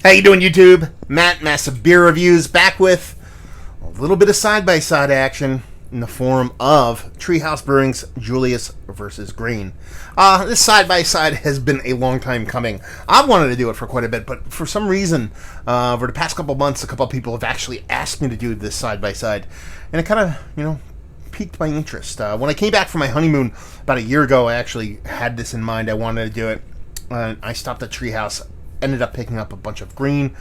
How you doing, YouTube? Matt, Massive Beer Reviews, back with a little bit of side-by-side action in the form of Treehouse Brewing's Julius versus Green. This side-by-side has been a long time coming. I've wanted to do it for quite a bit, but for some reason, over the past couple months, a couple of people have actually asked me to do this side-by-side, and it kind of, piqued my interest. When I came back from my honeymoon about a year ago, I actually had this in mind. I wanted to do it. I stopped at Treehouse, ended up picking up a bunch of Green,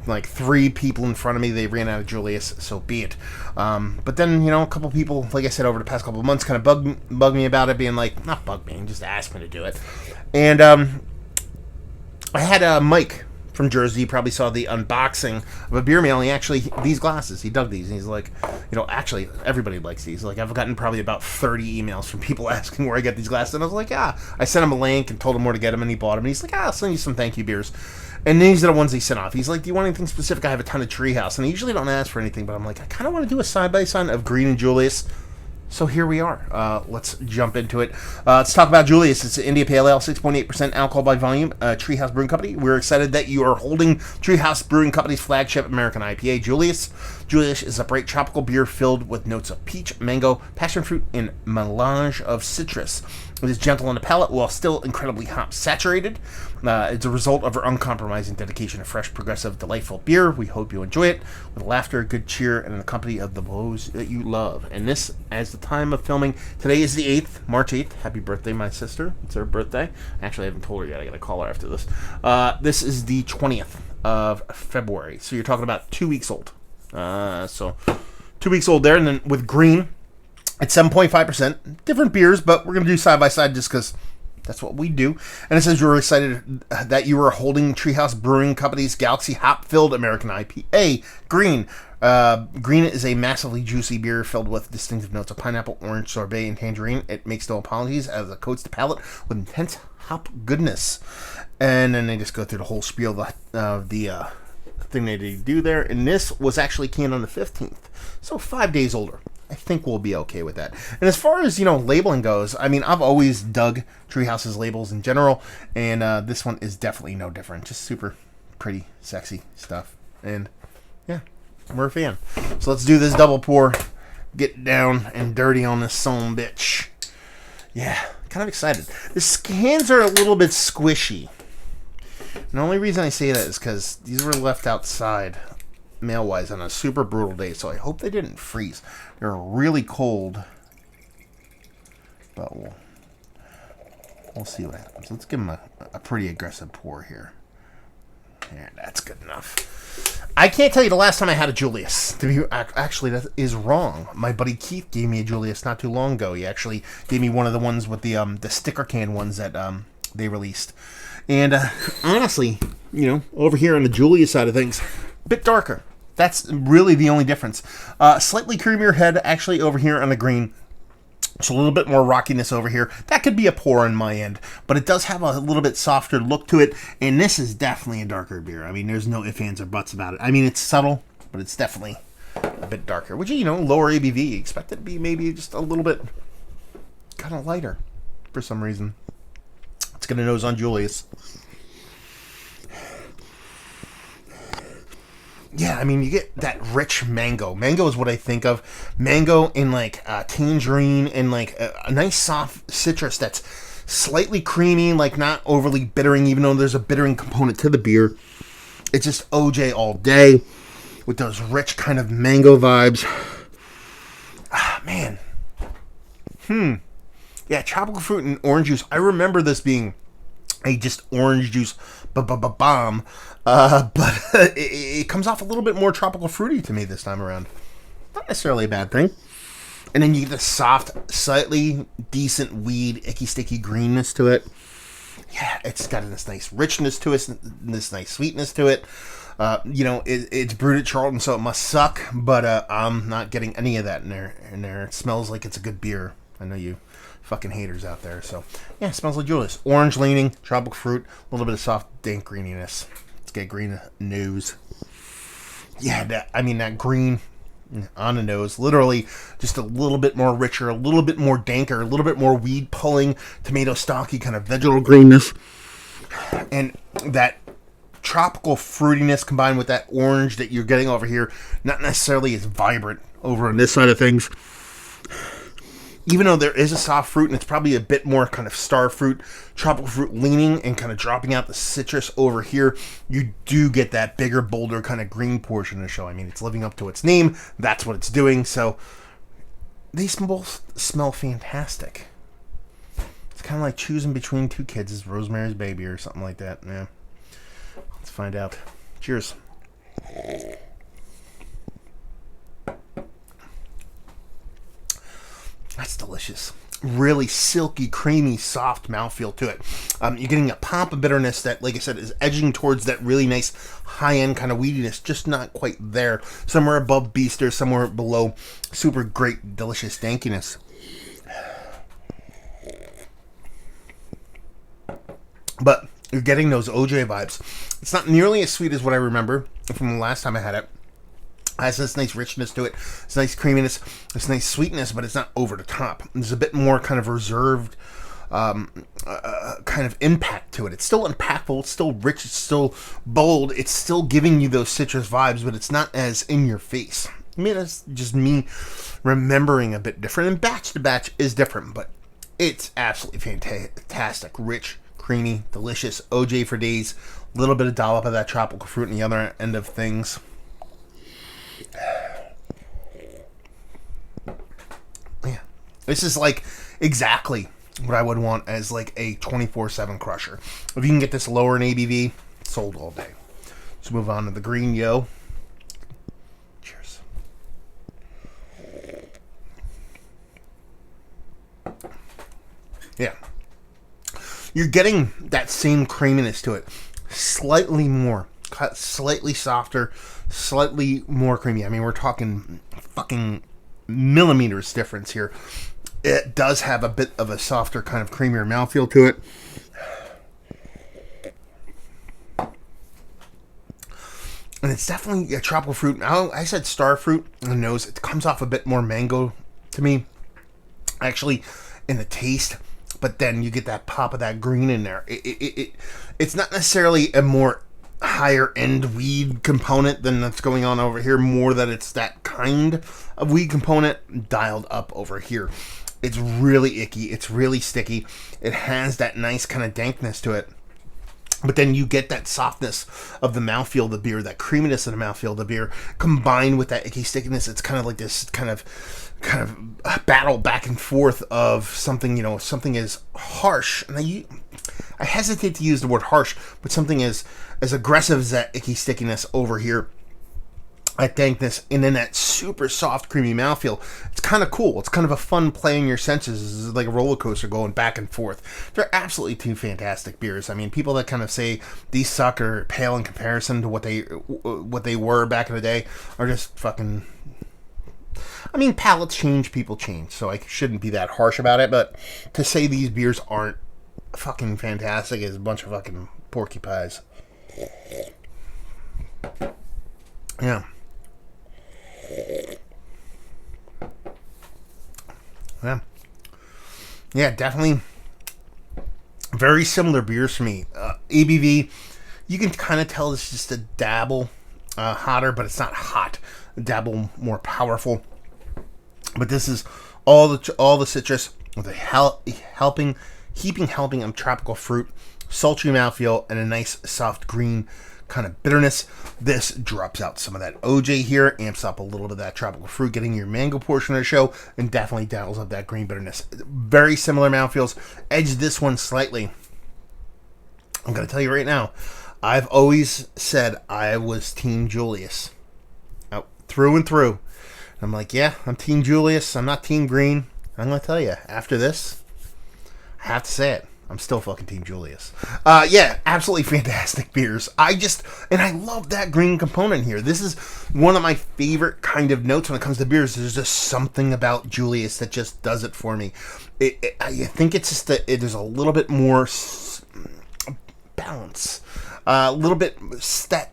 like 3 people in front of me. They ran out of Julius, so be it. But then, a couple people, like I said, over the past couple of months kind of bugged me about it, being like, not bug me, just asked me to do it. And I had Mike from Jersey. You probably saw the unboxing of a beer mail. These glasses, he dug these, and he's like, actually, everybody likes these. Like, I've gotten probably about 30 emails from people asking where I get these glasses, and I was like, I sent him a link and told him where to get them, and he bought them, and he's like, I'll send you some thank you beers. And these are the ones he sent off. He's like, do you want anything specific? I have a ton of Treehouse, and I usually don't ask for anything, but I'm like, I kind of want to do a side-by-side of Green and Julius. So here we are. Let's jump into it. Let's talk about Julius. It's an India Pale Ale, 6.8% alcohol by volume. Treehouse Brewing Company. We're excited that you are holding Treehouse Brewing Company's flagship American IPA, Julius. Julius is a bright tropical beer filled with notes of peach, mango, passion fruit, and melange of citrus. It is gentle on the palate while still incredibly hop saturated. It's a result of our uncompromising dedication to fresh, progressive, delightful beer. We hope you enjoy it with laughter, good cheer, and in the company of the woes that you love. And this, as the time of filming, today is the 8th, March 8th. Happy birthday, my sister. It's her birthday. Actually, I haven't told her yet. I got to call her after this. This is the 20th of February. So you're talking about 2 weeks old. So 2 weeks old there. And then with Green, it's 7.5%. Different beers, but we're going to do side-by-side just because that's what we do. And it says you were excited that you were holding Treehouse Brewing Company's Galaxy Hop-Filled American IPA, Green. Green is a massively juicy beer filled with distinctive notes of pineapple, orange, sorbet, and tangerine. It makes no apologies as it coats the palate with intense hop goodness. And then they just go through the whole spiel of the thing they do there. And this was actually canned on the 15th. So 5 days older. I think we'll be okay with that. And as far as, labeling goes, I mean, I've always dug Treehouse's labels in general, and this one is definitely no different. Just super pretty, sexy stuff. And, yeah, we're a fan. So let's do this double pour, get down and dirty on this son bitch. Yeah, kind of excited. The cans are a little bit squishy. And the only reason I say that is because these were left outside mail-wise on a super brutal day, so I hope they didn't freeze. They're really cold, but we'll see what happens. Let's give them a pretty aggressive pour here. Yeah, that's good enough. I can't tell you the last time I had a Julius. Actually, that is wrong. My buddy Keith gave me a Julius not too long ago. He actually gave me one of the ones with the sticker can ones that they released. And honestly, over here on the Julius side of things, a bit darker. That's really the only difference. Slightly creamier head, actually, over here on the Green. So a little bit more rockiness over here. That could be a pour on my end, but it does have a little bit softer look to it, and this is definitely a darker beer. I mean, there's no ifs, ands, or buts about it. I mean, it's subtle, but it's definitely a bit darker, which, lower ABV. You expect it to be maybe just a little bit kind of lighter for some reason. Let's get a nose on Julius. Yeah, I mean, you get that rich mango. Mango is what I think of. Mango and, tangerine and, a nice soft citrus that's slightly creamy, not overly bittering, even though there's a bittering component to the beer. It's just OJ all day with those rich kind of mango vibes. Ah, man. Yeah, tropical fruit and orange juice. I remember this being a just orange juice bomb. But it comes off a little bit more tropical fruity to me this time around. Not necessarily a bad thing. And then you get the soft, slightly decent weed, icky, sticky greenness to it. Yeah, it's got this nice richness to it, this nice sweetness to it. It's brewed at Charlton, so it must suck, but I'm not getting any of that in there. It smells like it's a good beer. I know you fucking haters out there. So, yeah, it smells like Julius. Orange leaning, tropical fruit, a little bit of soft, dank greeniness. Let's get green nose. Yeah, that green on the nose. Literally just a little bit more richer, a little bit more danker, a little bit more weed pulling, tomato stocky kind of vegetal greenness. And that tropical fruitiness combined with that orange that you're getting over here, not necessarily as vibrant over on this side of things. Even though there is a soft fruit, and it's probably a bit more kind of star fruit, tropical fruit leaning, and kind of dropping out the citrus over here, you do get that bigger, bolder kind of green portion of the show. I mean, it's living up to its name. That's what it's doing. So these both smell fantastic. It's kind of like choosing between two kids as Rosemary's Baby or something like that. Yeah. Let's find out. Cheers. That's delicious. Really silky, creamy, soft mouthfeel to it. You're getting a pop of bitterness that, like I said, is edging towards that really nice high-end kind of weediness, just not quite there. Somewhere above Beaster, somewhere below super great, delicious dankiness. But you're getting those OJ vibes. It's not nearly as sweet as what I remember from the last time I had it. It has this nice richness to it. It's nice creaminess. It's nice sweetness, but it's not over the top. There's a bit more kind of reserved kind of impact to it. It's still impactful. It's still rich. It's still bold. It's still giving you those citrus vibes, but it's not as in your face. I mean, it's just me remembering a bit different. And batch to batch is different, but it's absolutely fantastic. Rich, creamy, delicious. OJ for days. A little bit of dollop of that tropical fruit on the other end of things. Yeah, this is like exactly what I would want as like a 24/7 crusher. If you can get this lower in ABV, sold all day. Let's move on to the green yo. Cheers. Yeah, you're getting that same creaminess to it, slightly more, slightly softer, slightly more creamy. I mean, we're talking fucking millimeters difference here. It does have a bit of a softer, kind of creamier mouthfeel to it. And it's definitely a tropical fruit. Now, I said star fruit on the nose. It comes off a bit more mango to me, actually, in the taste. But then you get that pop of that green in there. It's not necessarily a more higher end weed component than that's going on over here, more that it's that kind of weed component dialed up over here. It's really icky, it's really sticky, it has that nice kind of dankness to it, but then you get that softness of the mouthfeel of the beer, that creaminess of the mouthfeel of the beer, combined with that icky stickiness. It's kind of like this kind of battle back and forth of something, you know, something is harsh, and I hesitate to use the word harsh, but something as aggressive as that icky stickiness over here, that dankness, and then that super soft, creamy mouthfeel. It's kind of cool. It's kind of a fun play in your senses. It's like a roller coaster going back and forth. They're absolutely two fantastic beers. I mean, people that kind of say these suck or pale in comparison to what they were back in the day are just fucking... I mean, palates change, people change, so I shouldn't be that harsh about it, but to say these beers aren't fucking fantastic is a bunch of fucking porcupines. Yeah. Yeah, definitely very similar beers for me. ABV, you can kind of tell it's just a dabble hotter, but it's not hot. A dabble more powerful. But this is all the citrus with a heaping helping of tropical fruit, sultry mouthfeel, and a nice soft green kind of bitterness. This drops out some of that OJ here, amps up a little bit of that tropical fruit, getting your mango portion of the show, and definitely dials up that green bitterness. Very similar mouthfeels. Edge this one slightly. I'm going to tell you right now, I've always said I was Team Julius. Out through and through. I'm like, yeah, I'm Team Julius. I'm not Team Green. I'm going to tell you, after this, I have to say it. I'm still fucking Team Julius. Yeah, absolutely fantastic beers. I love that green component here. This is one of my favorite kind of notes when it comes to beers. There's just something about Julius that just does it for me. I think it's just that there's a little bit more balance. A little bit that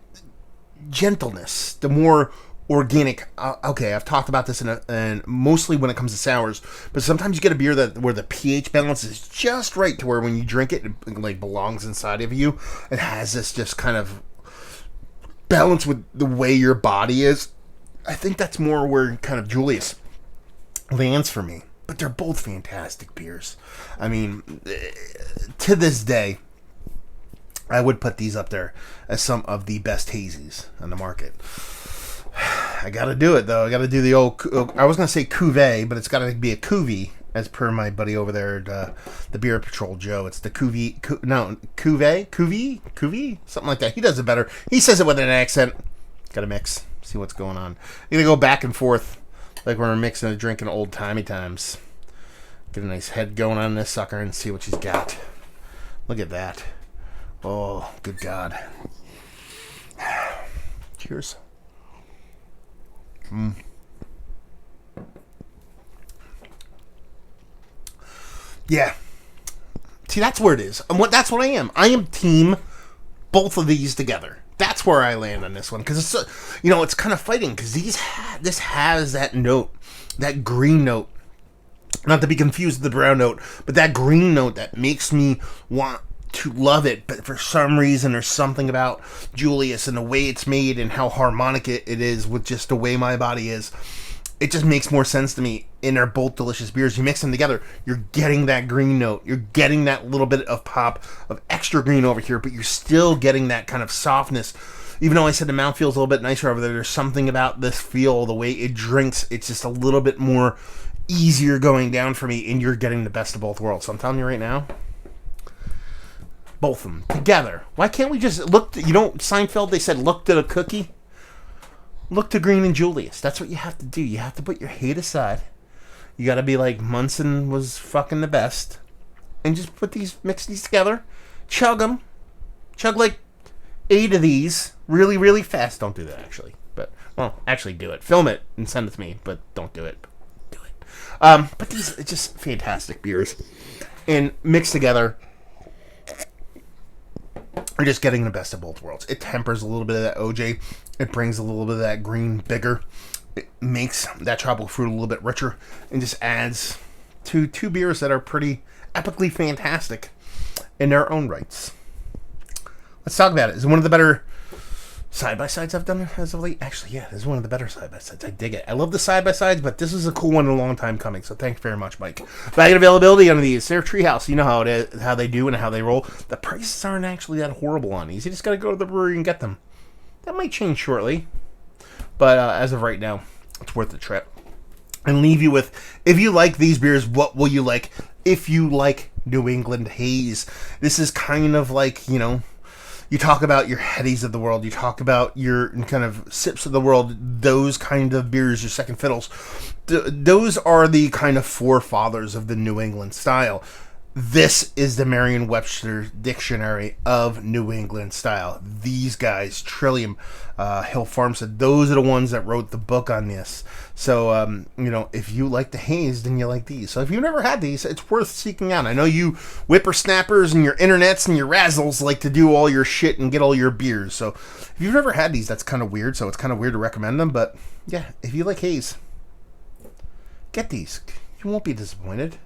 gentleness. The more organic. Okay, I've talked about this and mostly when it comes to sours, but sometimes you get a beer where the pH balance is just right to where when you drink it, it like belongs inside of you. It has this just kind of balance with the way your body is. I think that's more where kind of Julius lands for me. But they're both fantastic beers. I mean, to this day, I would put these up there as some of the best hazies on the market. I gotta do it, though. I gotta do the old... I was gonna say Cuvée, but it's gotta be a Cuvée, as per my buddy over there, the Beer Patrol Joe. It's the Cuvée... Cuvée? Something like that. He does it better. He says it with an accent. Gotta mix. See what's going on. You're gonna go back and forth like when we're mixing and drinking old-timey times. Get a nice head going on this sucker and see what she's got. Look at that. Oh, good God. Cheers. Yeah. See, that's where it is. That's what I am. I am team both of these together. That's where I land on this one. Because it's, it's kind of fighting. Because this has that note. That green note. Not to be confused with the brown note. But that green note that makes me want to love it. But for some reason, there's something about Julius and the way it's made and how harmonic it is with just the way my body is. It just makes more sense to me. And they're both delicious beers. You mix them together, you're getting that green note. You're getting that little bit of pop of extra green over here, but you're still getting that kind of softness. Even though I said the mouth feels a little bit nicer over there, there's something about this feel, the way it drinks, it's just a little bit more easier going down for me, and you're getting the best of both worlds. So I'm telling you right now, both of them together. Why can't we just look to, Seinfeld, they said, look to the cookie? Look to Green and Julius. That's what you have to do. You have to put your hate aside. You got to be like Munson was fucking the best. And just mix these together. Chug them. Chug like 8 of these really, really fast. Don't do that, actually. But, actually do it. Film it and send it to me. But don't do it. Do it. But these are just fantastic beers. And mixed together, you're just getting the best of both worlds. It tempers a little bit of that OJ. It brings a little bit of that green bigger. It makes that tropical fruit a little bit richer and just adds to two beers that are pretty epically fantastic in their own rights. Let's talk about it. Is it one of the better side-by-sides I've done as of late? Actually, yeah, this is one of the better side-by-sides. I dig it. I love the side-by-sides, but this is a cool one in a long time coming, so thanks very much, Mike. Bag availability on these. They're Treehouse. You know how it is, how they do and how they roll. The prices aren't actually that horrible on these. You just got to go to the brewery and get them. That might change shortly, but as of right now, it's worth the trip. And leave you with, if you like these beers, what will you like if you like New England Haze? This is kind of like, you talk about your Headies of the world, you talk about your kind of Sips of the world, those kind of beers, your second fiddles. Those are the kind of forefathers of the New England style. This is the Merriam-Webster Dictionary of New England style. These guys, Trillium, Hill Farmstead, those are the ones that wrote the book on this. So, if you like the haze, then you like these. So if you've never had these, it's worth seeking out. I know you whippersnappers and your internets and your razzles like to do all your shit and get all your beers. So if you've never had these, that's kind of weird. So it's kind of weird to recommend them. But yeah, if you like haze, get these. You won't be disappointed.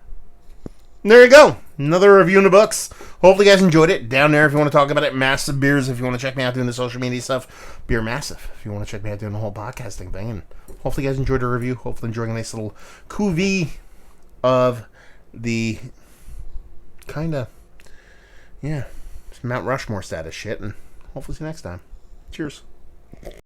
There you go. Another review in the books. Hopefully you guys enjoyed it. Down there if you want to talk about it. Massive Beers if you want to check me out doing the social media stuff. Beer Massive if you want to check me out doing the whole podcasting thing. And hopefully you guys enjoyed the review. Hopefully enjoying a nice little cuvée of the kind of, Mount Rushmore status shit. And hopefully see you next time. Cheers.